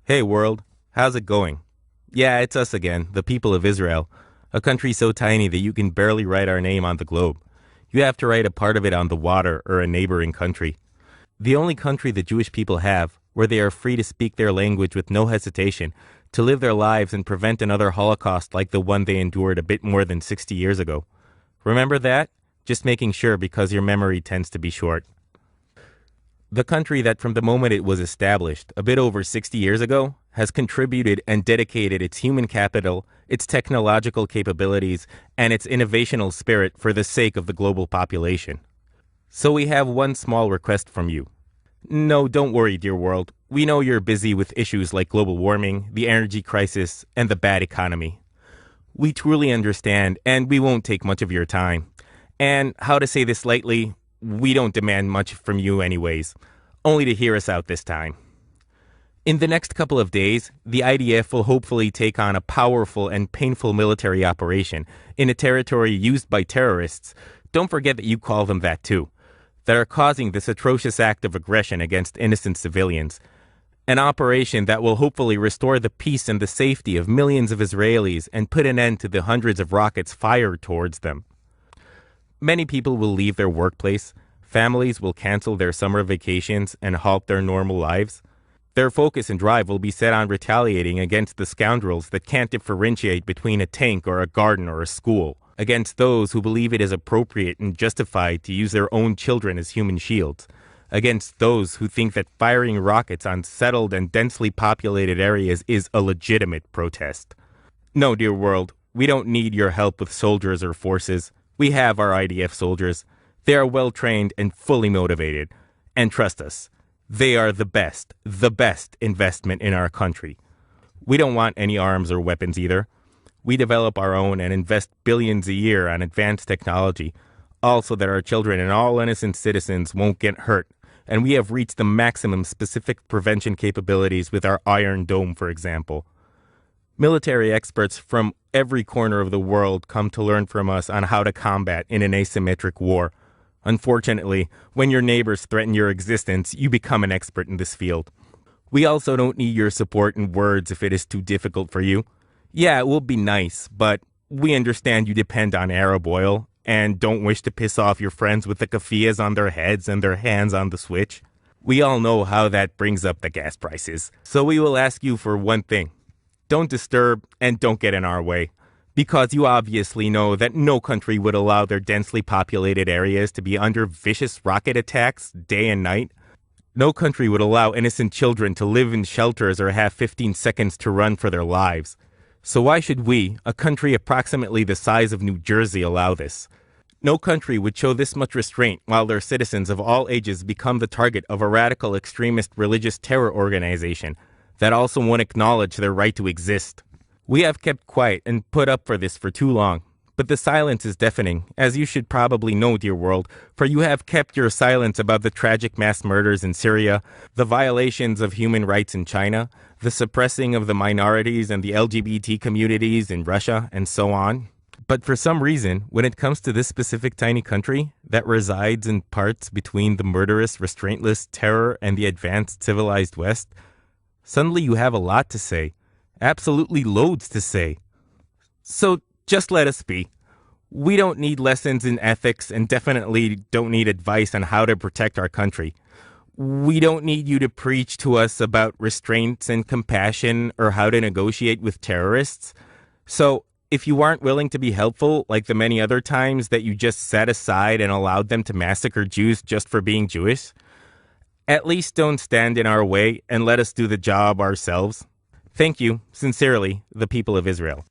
Hey world, how's it going? Yeah, it's us again, the people of Israel, a country so tiny that you can barely write our name on the globe. You have to write a part of it on the water or a neighboring country. The only country the Jewish people have, where they are free to speak their language with no hesitation, to live their lives and prevent another Holocaust like the one they endured a bit more than 60 years ago. Remember that? Just making sure because your memory tends to be short. The country that from the moment it was established, a bit over 60 years ago, has contributed and dedicated its human capital, its technological capabilities, and its innovational spirit for the sake of the global population. So we have one small request from you. No, don't worry, dear world. We know you're busy with issues like global warming, the energy crisis, and the bad economy. We truly understand, and we won't take much of your time. And how to say this lightly, we don't demand much from you anyways, only to hear us out this time. In the next couple of days, the IDF will hopefully take on a powerful and painful military operation in a territory used by terrorists, don't forget that you call them that too, that are causing this atrocious act of aggression against innocent civilians. An operation that will hopefully restore the peace and the safety of millions of Israelis and put an end to the hundreds of rockets fired towards them. Many people will leave their workplace, families will cancel their summer vacations and halt their normal lives. Their focus and drive will be set on retaliating against the scoundrels that can't differentiate between a tank or a garden or a school, against those who believe it is appropriate and justified to use their own children as human shields, against those who think that firing rockets on settled and densely populated areas is a legitimate protest. No, dear world, we don't need your help with soldiers or forces. We have our IDF soldiers. They are well trained and fully motivated. And trust us, they are the best investment in our country. We don't want any arms or weapons either. We develop our own and invest billions a year on advanced technology, also that our children and all innocent citizens won't get hurt. And we have reached the maximum specific prevention capabilities with our Iron Dome, for example. Military experts from every corner of the world come to learn from us on how to combat in an asymmetric war. Unfortunately, when your neighbors threaten your existence, you become an expert in this field. We also don't need your support in words if it is too difficult for you. Yeah, it will be nice, but we understand you depend on Arab oil and don't wish to piss off your friends with the keffiyehs on their heads and their hands on the switch. We all know how that brings up the gas prices. So we will ask you for one thing. Don't disturb and don't get in our way, because you obviously know that no country would allow their densely populated areas to be under vicious rocket attacks day and night. No country would allow innocent children to live in shelters or have 15 seconds to run for their lives. So why should we, a country approximately the size of New Jersey, allow this? No country would show this much restraint while their citizens of all ages become the target of a radical extremist religious terror organization that also won't acknowledge their right to exist. We have kept quiet and put up for this for too long, but the silence is deafening, as you should probably know, dear world, for you have kept your silence about the tragic mass murders in Syria, the violations of human rights in China, the suppressing of the minorities and the LGBT communities in Russia, and so on. But for some reason, when it comes to this specific tiny country that resides in parts between the murderous, restraintless terror and the advanced civilized West, suddenly you have a lot to say, absolutely loads to say. So just let us be. We don't need lessons in ethics and definitely don't need advice on how to protect our country. We don't need you to preach to us about restraints and compassion or how to negotiate with terrorists. So if you aren't willing to be helpful, like the many other times that you just sat aside and allowed them to massacre Jews just for being Jewish, at least don't stand in our way and let us do the job ourselves. Thank you, sincerely, the people of Israel.